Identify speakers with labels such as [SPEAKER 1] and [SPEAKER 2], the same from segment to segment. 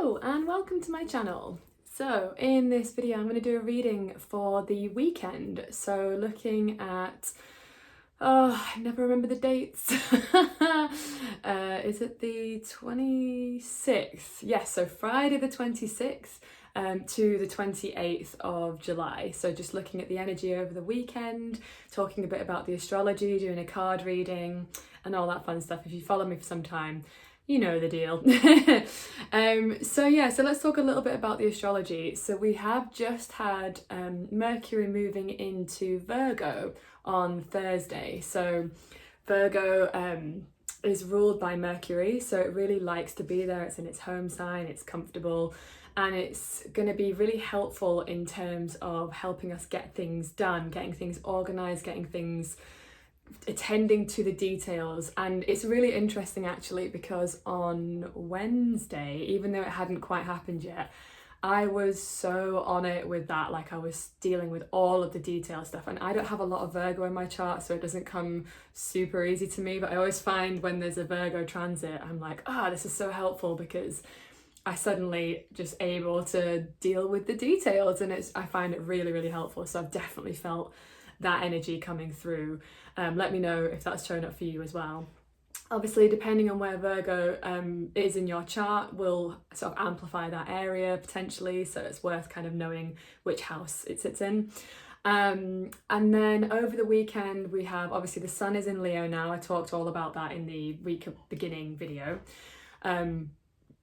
[SPEAKER 1] Hello and welcome to my channel. So in this video I'm going to do a reading for the weekend. So looking at, I never remember the dates. Is it the 26th? Yes, so Friday the 26th to the 28th of July. So just looking at the energy over the weekend, talking a bit about the astrology, doing a card reading and all that fun stuff. If you follow me for some time, you know the deal. So let's talk a little bit about the astrology. So we have just had Mercury moving into Virgo on Thursday. So Virgo is ruled by Mercury, so it really likes to be there. It's in its home sign, it's comfortable, and it's going to be really helpful in terms of helping us get things done, getting things organized, getting things attending to the details. And it's really interesting actually, because on Wednesday, even though it hadn't quite happened yet, I was so on it with that. Like, I was dealing with all of the detail stuff, and I don't have a lot of Virgo in my chart, so it doesn't come super easy to me, but I always find when there's a Virgo transit, I'm like, this is so helpful, because I suddenly just able to deal with the details, and I find it really, really helpful. So I've definitely felt that energy coming through. Let me know if that's showing up for you as well. Obviously, depending on where Virgo is in your chart, will sort of amplify that area potentially, so it's worth kind of knowing which house it sits in. And then over the weekend we have, obviously the sun is in Leo now. I talked all about that in the week beginning video.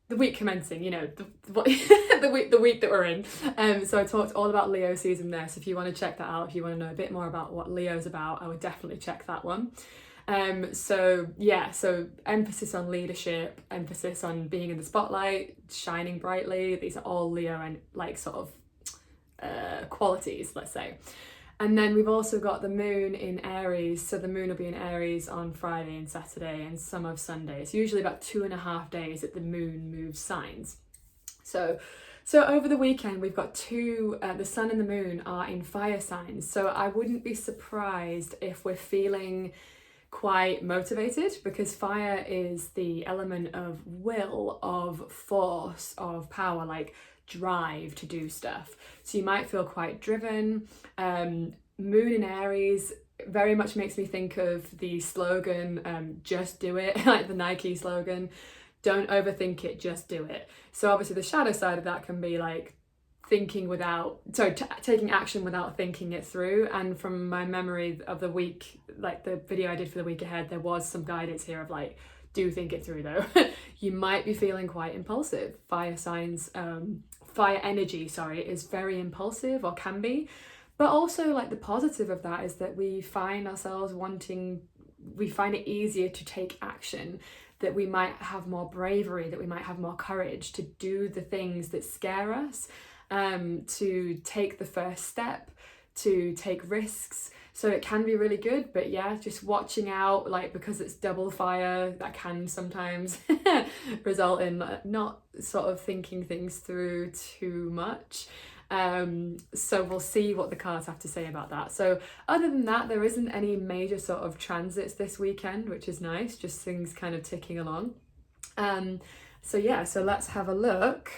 [SPEAKER 1] The week commencing, you know, the week that we're in. So I talked all about Leo season there. So if you want to check that out, if you want to know a bit more about what Leo's about, I would definitely check that one. So emphasis on leadership, emphasis on being in the spotlight, shining brightly. These are all Leo and like sort of qualities, let's say. And then we've also got the moon in Aries. So the moon will be in Aries on Friday and Saturday and some of Sunday. It's usually about 2.5 days that the moon moves signs. So over the weekend, we've got the sun and the moon are in fire signs. So I wouldn't be surprised if we're feeling quite motivated, because fire is the element of will, of force, of power, like drive to do stuff. So you might feel quite driven. Moon in Aries very much makes me think of the slogan, just do it, like the Nike slogan, don't overthink it, just do it. So obviously the shadow side of that can be like taking action without thinking it through. And from my memory of the week, like the video I did for the week ahead, there was some guidance here of like, do think it through though. You might be feeling quite impulsive. Fire signs, fire energy, is very impulsive, or can be. But also, like, the positive of that is that we find ourselves we find it easier to take action, that we might have more bravery, that we might have more courage to do the things that scare us, to take the first step, to take risks. So it can be really good, but yeah, just watching out, like, because it's double fire, that can sometimes result in not sort of thinking things through too much. So we'll see what the cards have to say about that. So other than that, there isn't any major sort of transits this weekend, which is nice, just things kind of ticking along. So let's have a look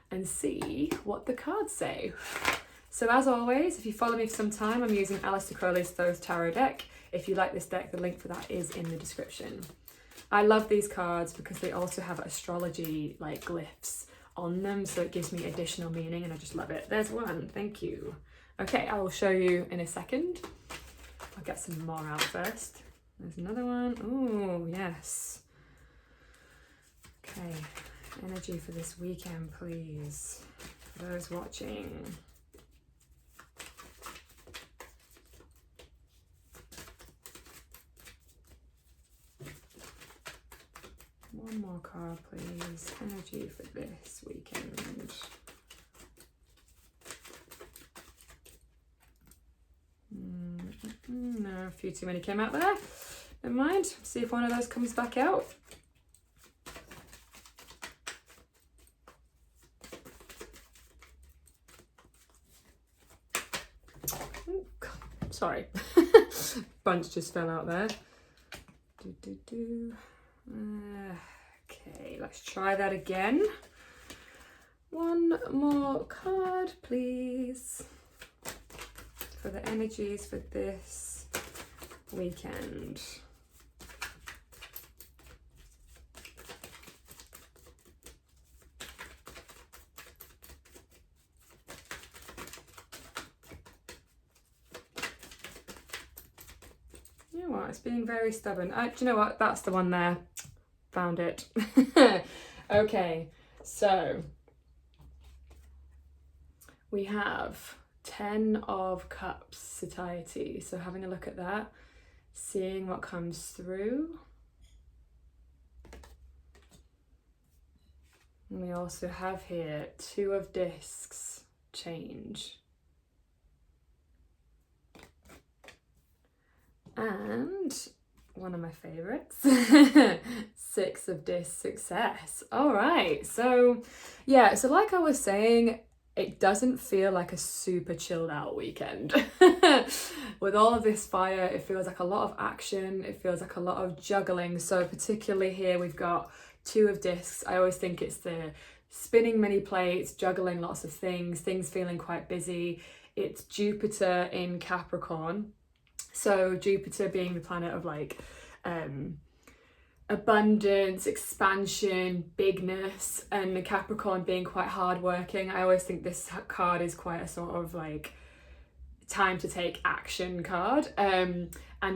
[SPEAKER 1] and see what the cards say. So as always, if you follow me for some time, I'm using Aleister Crowley's Thoth Deck. If you like this deck, the link for that is in the description. I love these cards because they also have astrology like glyphs on them, so it gives me additional meaning, and I just love it. There's one, thank you. Okay, I will show you in a second. I'll get some more out first. There's another one. Oh, yes. Okay, energy for this weekend, please, for those watching. One more card, please. Energy for this weekend. No, a few too many came out there. Never mind. See if one of those comes back out. Ooh, sorry. Bunch just fell out there. Okay, let's try that again. One more card, please, for the energies for this weekend. You know what? It's being very stubborn. Do you know what? That's the one there. Found it. Okay, so we have 10 of Cups satiety. So having a look at that, seeing what comes through. And we also have here 2 of Discs, change. And one of my favorites, 6 of Discs, success. All right, so yeah, so like I was saying, it doesn't feel like a super chilled out weekend. With all of this fire, it feels like a lot of action, it feels like a lot of juggling. So particularly here we've got 2 of Discs. I always think it's the spinning many plates, juggling lots of things feeling quite busy. It's Jupiter in Capricorn. So Jupiter being the planet of like abundance, expansion, bigness, and the Capricorn being quite hardworking. I always think this card is quite a sort of like time to take action card, and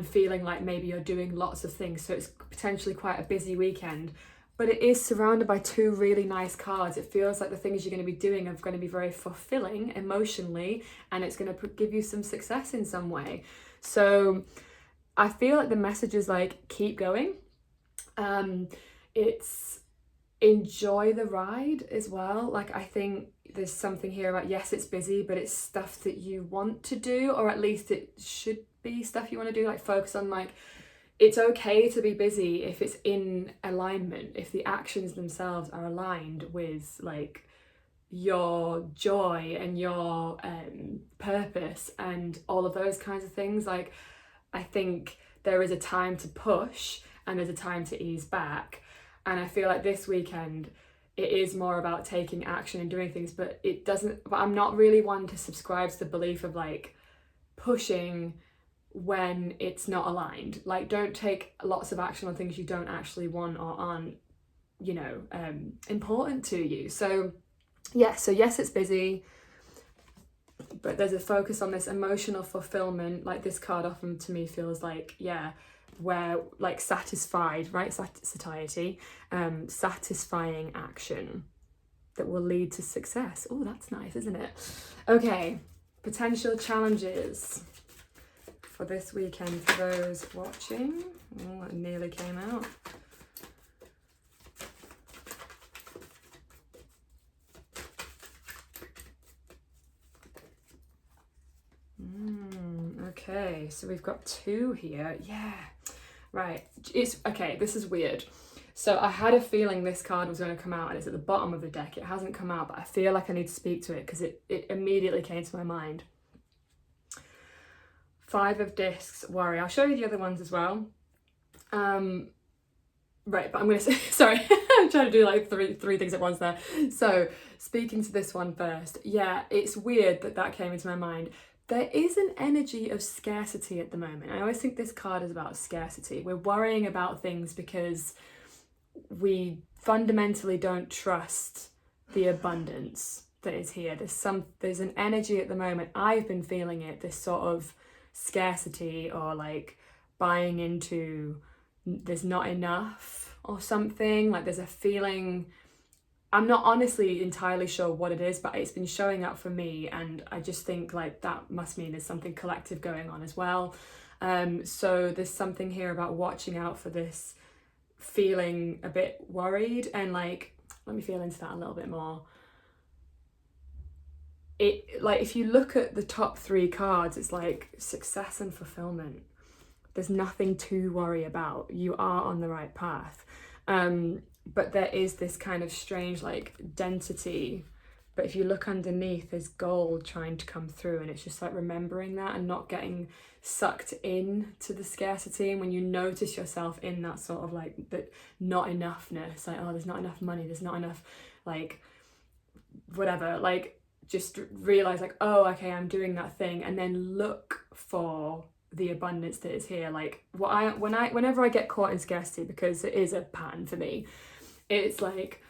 [SPEAKER 1] feeling like maybe you're doing lots of things. So it's potentially quite a busy weekend, but it is surrounded by 2 really nice cards. It feels like the things you're going to be doing are going to be very fulfilling emotionally, and it's going to give you some success in some way. So I feel like the message is like, keep going. It's enjoy the ride as well. Like, I think there's something here about, yes, it's busy, but it's stuff that you want to do, or at least it should be stuff you want to do. Like, focus on like, it's okay to be busy if it's in alignment, if the actions themselves are aligned with like your joy and your purpose and all of those kinds of things. Like, I think there is a time to push and there's a time to ease back, and I feel like this weekend it is more about taking action and doing things, but I'm not really one to subscribe to the belief of like pushing when it's not aligned. Like, don't take lots of action on things you don't actually want or aren't, you know, important to you. So yes, it's busy, but there's a focus on this emotional fulfillment. Like, this card often to me feels like, yeah, where like satisfied, right? Satiety, satisfying action that will lead to success. Oh, that's nice, isn't it? Okay, potential challenges for this weekend for those watching. Oh, it nearly came out. Okay, so we've got 2 here. Yeah, right. It's okay, this is weird. So I had a feeling this card was going to come out, and it's at the bottom of the deck. It hasn't come out, but I feel like I need to speak to it because it immediately came to my mind. 5 of Discs, worry. I'll show you the other ones as well. Right, but I'm gonna say, sorry, I'm trying to do like three things at once there. So speaking to this one first, yeah, it's weird that came into my mind. There is an energy of scarcity at the moment. I always think this card is about scarcity. We're worrying about things because we fundamentally don't trust the abundance that is here. There's an energy at the moment. I've been feeling it, this sort of scarcity, or like buying into there's not enough or something. Like, there's a feeling, I'm not honestly entirely sure what it is, but it's been showing up for me, and I just think like that must mean there's something collective going on as well. So there's something here about watching out for this, feeling a bit worried, and like, let me feel into that a little bit more. It, like, if you look at the top 3 cards, it's like success and fulfillment. There's nothing to worry about. You are on the right path. But there is this kind of strange like density, but if you look underneath, there's gold trying to come through, and it's just like remembering that and not getting sucked in to the scarcity. And when you notice yourself in that sort of like that not enoughness, like, oh, there's not enough money, there's not enough like whatever, like just realize like, oh, okay, I'm doing that thing, and then look for the abundance that is here. Like whenever I get caught in scarcity, because it is a pattern for me, it's like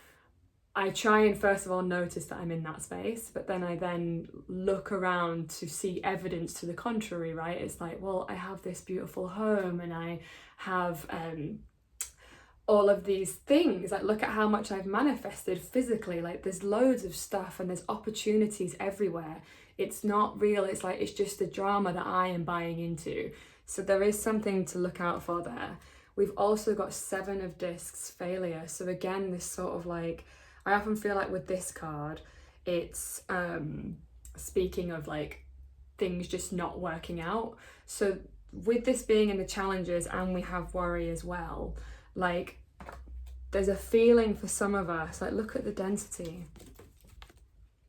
[SPEAKER 1] I try and first of all notice that I'm in that space, but then I then look around to see evidence to the contrary, right? It's like, well, I have this beautiful home and I have all of these things. Like, look at how much I've manifested physically. Like, there's loads of stuff and there's opportunities everywhere. It's not real. It's like, it's just the drama that I am buying into. So there is something to look out for there. We've also got 7 of discs, failure. So again, this sort of like, I often feel like with this card, it's speaking of like things just not working out. So with this being in the challenges, and we have worry as well, like there's a feeling for some of us, like look at the density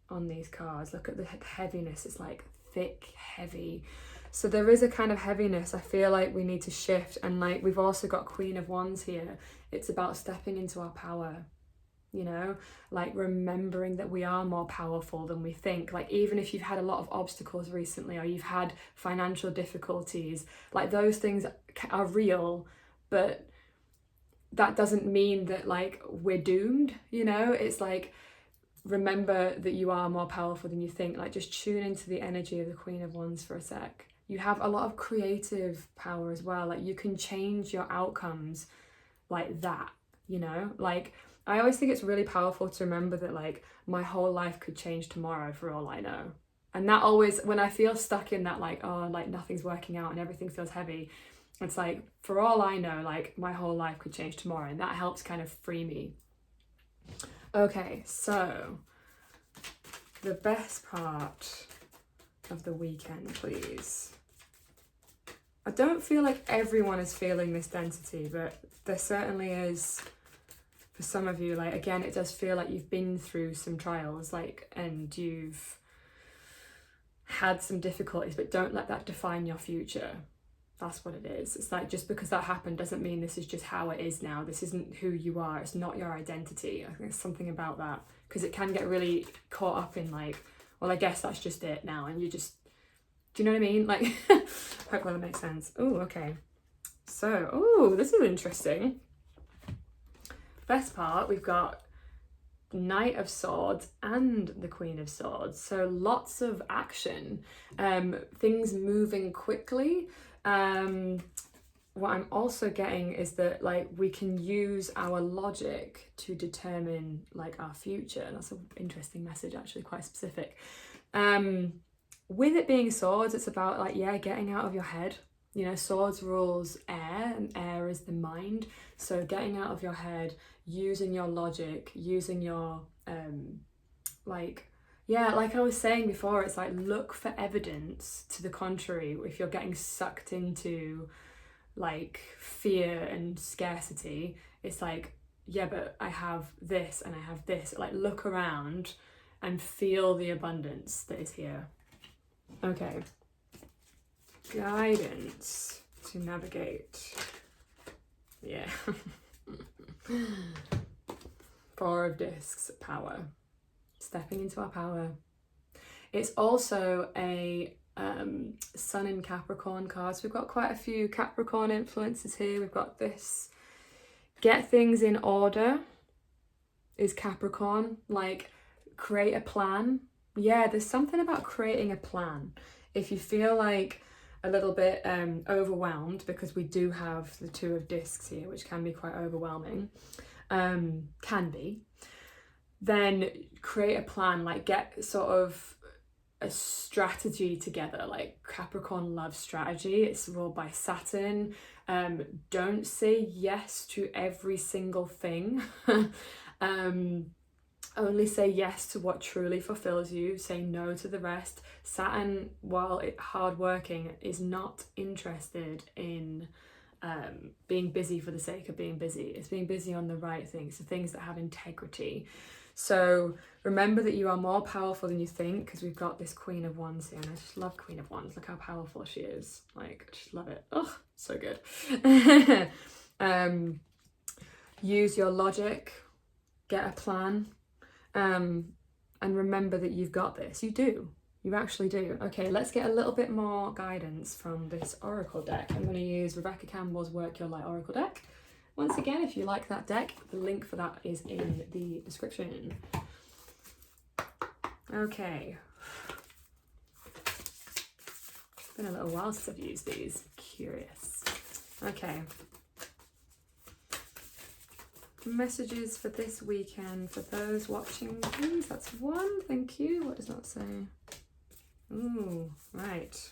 [SPEAKER 1] on these cards, look at the heaviness, it's like thick, heavy. So there is a kind of heaviness. I feel like we need to shift. And like we've also got Queen of Wands here. It's about stepping into our power, you know, like remembering that we are more powerful than we think. Like even if you've had a lot of obstacles recently, or you've had financial difficulties, like those things are real, but that doesn't mean that like we're doomed, you know. It's like, remember that you are more powerful than you think. Like just tune into the energy of the Queen of Wands for a sec. You have a lot of creative power as well. Like you can change your outcomes like that, you know. Like I always think it's really powerful to remember that like my whole life could change tomorrow for all I know. And that always, when I feel stuck in that like, oh, like nothing's working out and everything feels heavy, it's like, for all I know, like my whole life could change tomorrow, and that helps kind of free me. Okay, so the best part of the weekend, please. I don't feel like everyone is feeling this density, but there certainly is for some of you. Like again, it does feel like you've been through some trials, like, and you've had some difficulties, but don't let that define your future. That's what it is. It's like, just because that happened doesn't mean this is just how it is now. This isn't who you are. It's not your identity. I think there's something about that, because it can get really caught up in like, well, I guess that's just it now. And you just, do you know what I mean? Like, hopefully that makes sense. Oh, okay. So, oh, this is interesting. Best part, we've got Knight of Swords and the Queen of Swords. So lots of action, things moving quickly. What I'm also getting is that like we can use our logic to determine like our future. And that's an interesting message, actually, quite specific. With it being swords, it's about like, yeah, getting out of your head. You know, swords rules air, and air is the mind. So getting out of your head, using your logic, using your like, yeah, like I was saying before, it's like, look for evidence to the contrary. If you're getting sucked into like fear and scarcity, it's like, yeah, but I have this and I have this. Like look around and feel the abundance that is here. Okay. Guidance to navigate. Yeah. 4 of discs, power. Stepping into our power. It's also a Sun in Capricorn card. So we've got quite a few Capricorn influences here. We've got this, get things in order is Capricorn. Like create a plan. Yeah, there's something about creating a plan. If you feel like a little bit overwhelmed, because we do have the 2 of discs here, which can be quite overwhelming, then create a plan, like get sort of a strategy together. Like Capricorn loves strategy. It's ruled by Saturn. Don't say yes to every single thing. Only say yes to what truly fulfills you. Say no to the rest. Saturn, while hardworking, is not interested in being busy for the sake of being busy. It's being busy on the right things, the things that have integrity. So remember that you are more powerful than you think, because we've got this Queen of Wands here, and I just love Queen of Wands. Look how powerful she is. Like, I just love it. Oh, so good. Use your logic. Get a plan. and remember that you've got this. You do. You actually do. Okay, let's get a little bit more guidance from this oracle deck. I'm going to use Rebecca Campbell's Work Your Light oracle deck. Once again, if you like that deck, the link for that is in the description. Okay. It's been a little while since I've used these. Curious. Okay. Messages for this weekend for those watching, please. That's one. Thank you. What does that say? Ooh, right.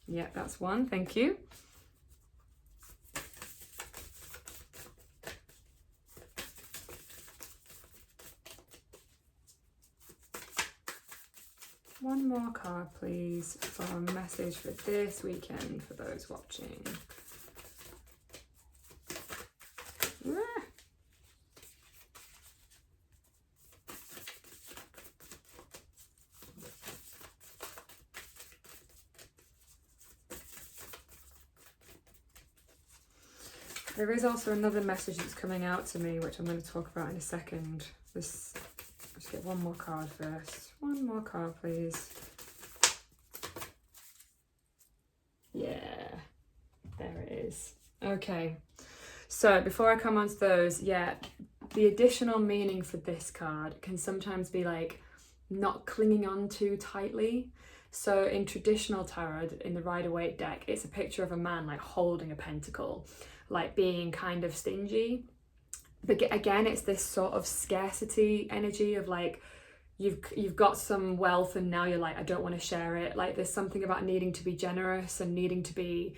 [SPEAKER 1] Yeah, that's one. Thank you. One more card, please, for a message for this weekend for those watching. There is also another message that's coming out to me, which I'm going to talk about in a second. Let's get one more card first. One more card, please. Yeah, there it is. Okay, so before I come on to those, yeah, the additional meaning for this card can sometimes be like not clinging on too tightly. So in traditional tarot, in the Rider-Waite deck, it's a picture of a man like holding a pentacle, like being kind of stingy. But again, it's this sort of scarcity energy of like, you've got some wealth and now you're like, I don't want to share it. Like there's something about needing to be generous and needing to be,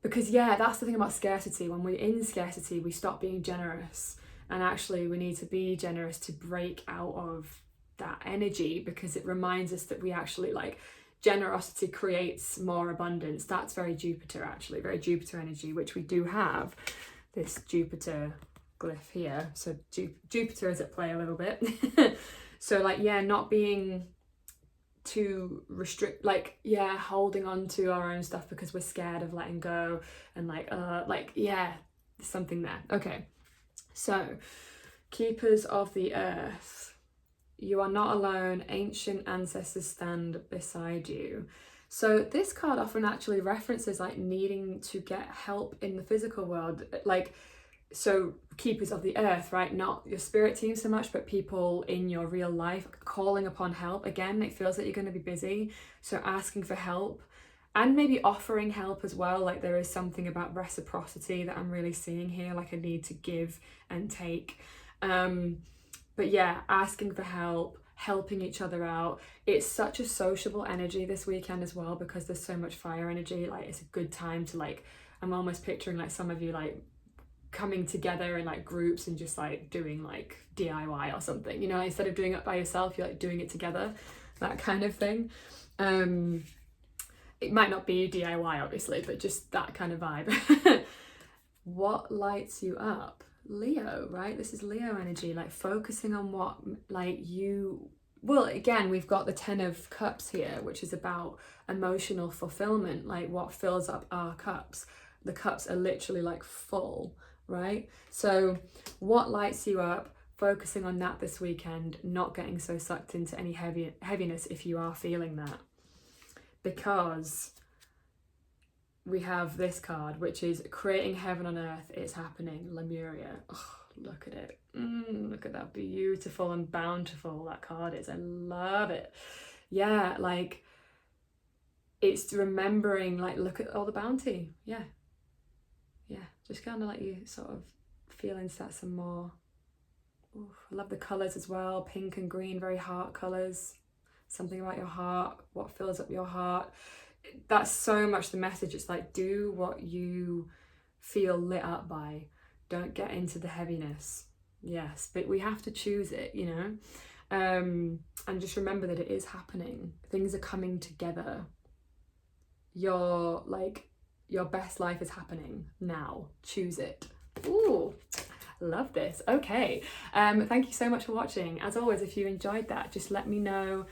[SPEAKER 1] because yeah, that's the thing about scarcity. When we're in scarcity, we stop being generous, and actually we need to be generous to break out of that energy, because it reminds us that we actually like, generosity creates more abundance. That's very Jupiter, actually, very Jupiter energy, which we do have this Jupiter glyph here. So Jupiter is at play a little bit. So like, yeah, not being too restrict, like, yeah, holding on to our own stuff because we're scared of letting go, and like yeah, there's something there. Okay, so keepers of the earth, you are not alone. Ancient ancestors stand beside you. So this card often actually references like needing to get help in the physical world. Like, so keepers of the earth, right? Not your spirit team so much, but people in your real life calling upon help. Again, it feels like you're going to be busy. So asking for help and maybe offering help as well. Like there is something about reciprocity that I'm really seeing here, like a need to give and take. But yeah, asking for help, helping each other out. It's such a sociable energy this weekend as well, because there's so much fire energy. Like it's a good time to like, I'm almost picturing like some of you like coming together in like groups and just like doing like DIY or something, you know, instead of doing it by yourself, you're like doing it together, that kind of thing. It might not be DIY obviously, but just that kind of vibe. What lights you up? Leo, right? This is Leo energy, like focusing on what like you, well, again, we've got the 10 of cups here, which is about emotional fulfillment, like what fills up our cups. The cups are literally like full, right? So what lights you up, focusing on that this weekend, not getting so sucked into any heaviness if you are feeling that, because we have this card, which is creating heaven on earth. It's happening, Lemuria. Oh, look at it. Look at that beautiful and bountiful that card is. I love it. Yeah, like it's remembering, like, look at all the bounty. Yeah, just kind of let you sort of feel into that some more. Ooh, I love the colours as well, pink and green, very heart colours. Something about your heart, what fills up your heart. That's so much the message. It's like, do what you feel lit up by. Don't get into the heaviness. Yes, but we have to choose it, you know. And just remember that it is happening. Things are coming together. Your best life is happening now. Choose it. Ooh, love this. Okay, thank you so much for watching. As always, if you enjoyed that, just let me know.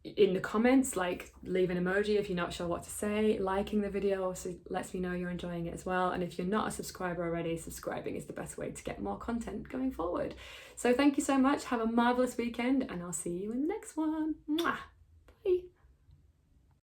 [SPEAKER 1] in the comments, like leave an emoji if you're not sure what to say, liking the video also lets me know you're enjoying it as well, and if you're not a subscriber already, subscribing is the best way to get more content going forward. So thank you so much, have a marvellous weekend, and I'll see you in the next one. Mwah!